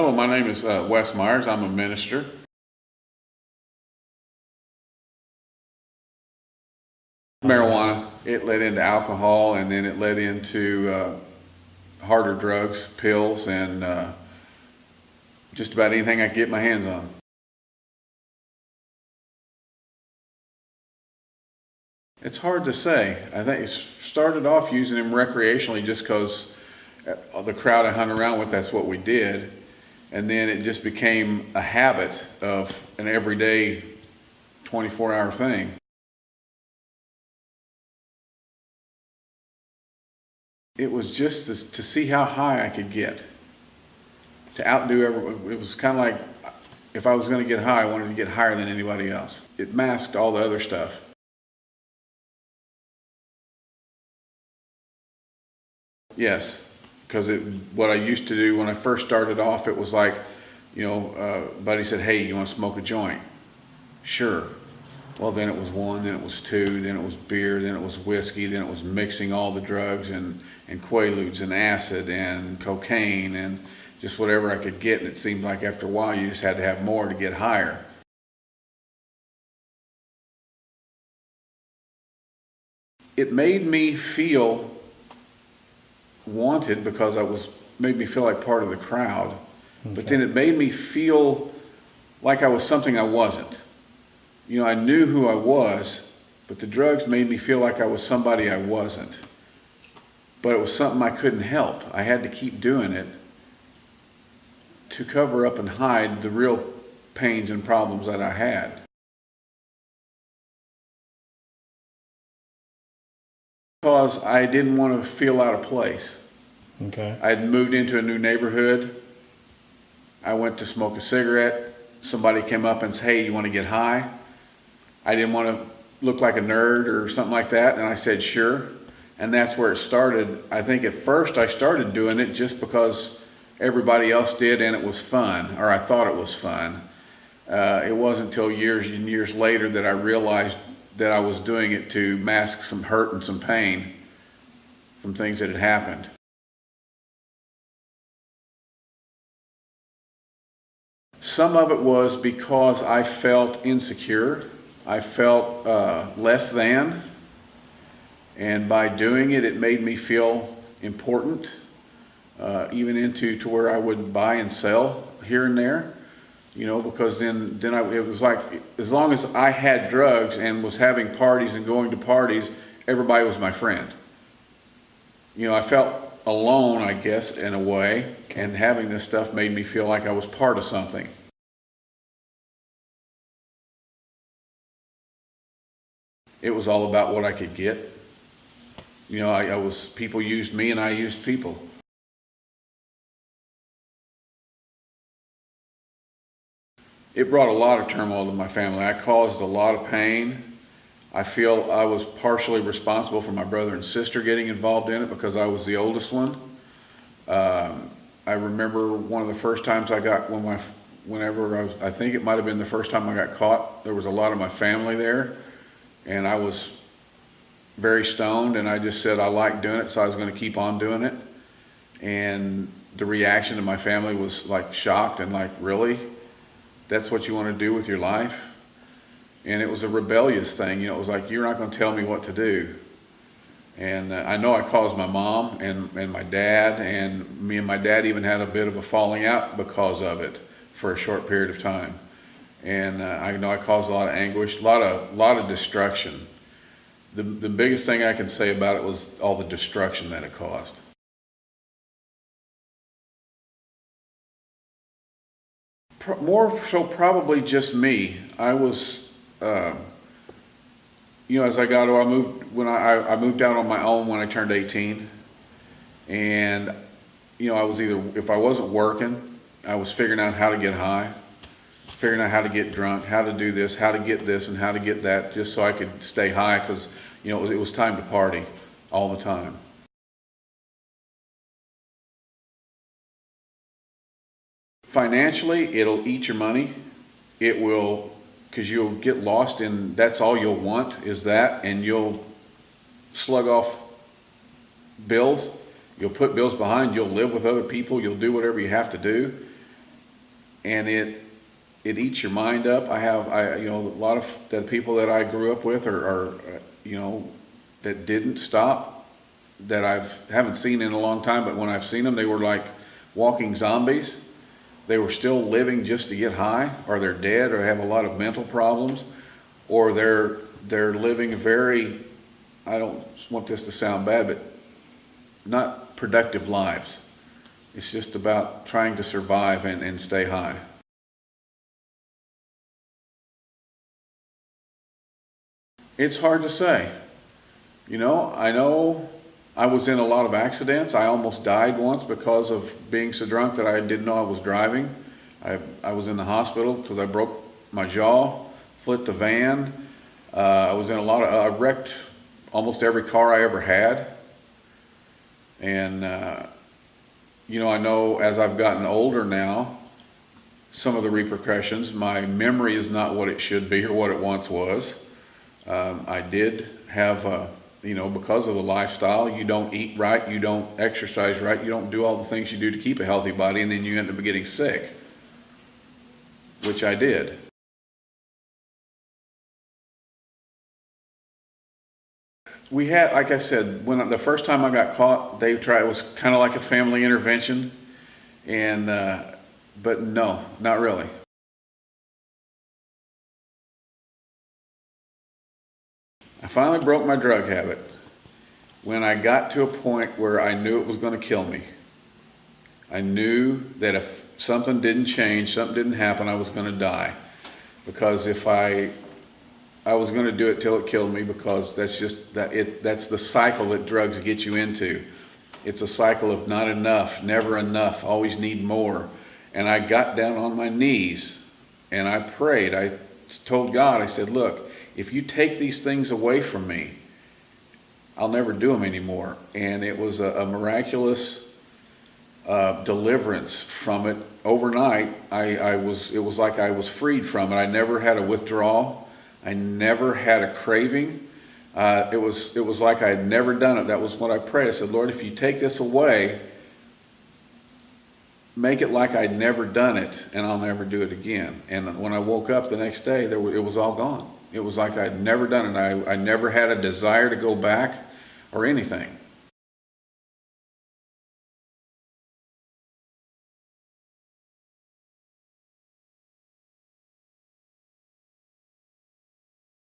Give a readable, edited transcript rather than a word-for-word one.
Hello, my name is Wes Meyers. I'm a minister. Marijuana, it led into alcohol, and then it led into harder drugs, pills, and just about anything I could get my hands on. It's hard to say. I think it started off using them recreationally just because the crowd I hung around with, that's what we did. And then it just became a habit of an everyday 24-hour thing. It was just to see how high I could get, to outdo everyone. It was kind of like if I was going to get high, I wanted to get higher than anybody else. It masked all the other stuff. Yes, because what I used to do when I first started off, it was like, buddy said, "Hey, you want to smoke a joint?" Sure. Well, then it was one, then it was two, then it was beer, then it was whiskey, then it was mixing all the drugs and quaaludes and acid and cocaine and just whatever I could get. And it seemed like after a while you just had to have more to get higher. It made me feel wanted because made me feel like part of the crowd. Okay. But then it made me feel like I was something I wasn't. I knew who I was, but the drugs made me feel like I was somebody I wasn't. But it was something I couldn't help. I had to keep doing it to cover up and hide the real pains and problems that I had. Because I didn't want to feel out of place. Okay. I had moved into a new neighborhood. I went to smoke a cigarette. Somebody came up and said, "Hey, you want to get high?" I didn't want to look like a nerd or something like that, and I said, "Sure." And that's where it started. I think at first I started doing it just because everybody else did and it was fun, or I thought it was fun. It wasn't until years and years later that I realized that I was doing it to mask some hurt and some pain from things that had happened. Some of it was because I felt insecure. I felt less than, and by doing it, it made me feel important, even to where I would buy and sell here and there, because then it was like, as long as I had drugs and was having parties and going to parties, everybody was my friend. I felt alone, I guess, in a way, and having this stuff made me feel like I was part of something. It was all about what I could get. People used me and I used people. It brought a lot of turmoil to my family. I caused a lot of pain. I feel I was partially responsible for my brother and sister getting involved in it because I was the oldest one. I remember one of the first times I think it might have been the first time I got caught, there was a lot of my family there. And I was very stoned, and I just said I liked doing it, so I was going to keep on doing it. And the reaction of my family was like shocked and like, "Really? That's what you want to do with your life?" And it was a rebellious thing. It was like, "You're not going to tell me what to do." And I know I caused my mom and my dad, and me and my dad even had a bit of a falling out because of it for a short period of time. And I know I caused a lot of anguish, a lot of destruction. The biggest thing I can say about it was all the destruction that it caused. More so probably just me. I was, as I got older, I moved out on my own when I turned 18. And, I was if I wasn't working, I was figuring out how to get high, figuring out how to get drunk, how to do this, how to get this, and how to get that, just so I could stay high, because it was time to party all the time. Financially, it'll eat your money. It will, because you'll get lost in, that's all you'll want is that, and you'll slug off bills. You'll put bills behind, you'll live with other people, you'll do whatever you have to do. and it eats your mind up. A lot of the people that I grew up with are that didn't stop, that haven't seen in a long time, but when I've seen them, they were like walking zombies. They were still living just to get high, or they're dead, or have a lot of mental problems, or they're living very, I don't want this to sound bad, but not productive lives. It's just about trying to survive and stay high. It's hard to say. I know I was in a lot of accidents. I almost died once because of being so drunk that I didn't know I was driving. I was in the hospital because I broke my jaw, flipped a van. I wrecked almost every car I ever had. And, I know as I've gotten older now, some of the repercussions. My memory is not what it should be or what it once was. I did have, because of the lifestyle, you don't eat right, you don't exercise right, you don't do all the things you do to keep a healthy body, and then you end up getting sick, which I did. We had, like I said, the first time I got caught, it was kind of like a family intervention, and but no, not really. I finally broke my drug habit when I got to a point where I knew it was going to kill me. I knew that if something didn't change, something didn't happen, I was going to die. Because if I was going to do it till it killed me, because that's the cycle that drugs get you into. It's a cycle of not enough, never enough, always need more. And I got down on my knees and I prayed. I told God, I said, look, if you take these things away from me, I'll never do them anymore. And it was a miraculous deliverance from it. Overnight, it was like I was freed from it. I never had a withdrawal. I never had a craving. It was like I had never done it. That was what I prayed. I said, Lord, if you take this away, make it like I'd never done it, and I'll never do it again. And when I woke up the next day, it was all gone. It was like I'd never done it. I never had a desire to go back or anything.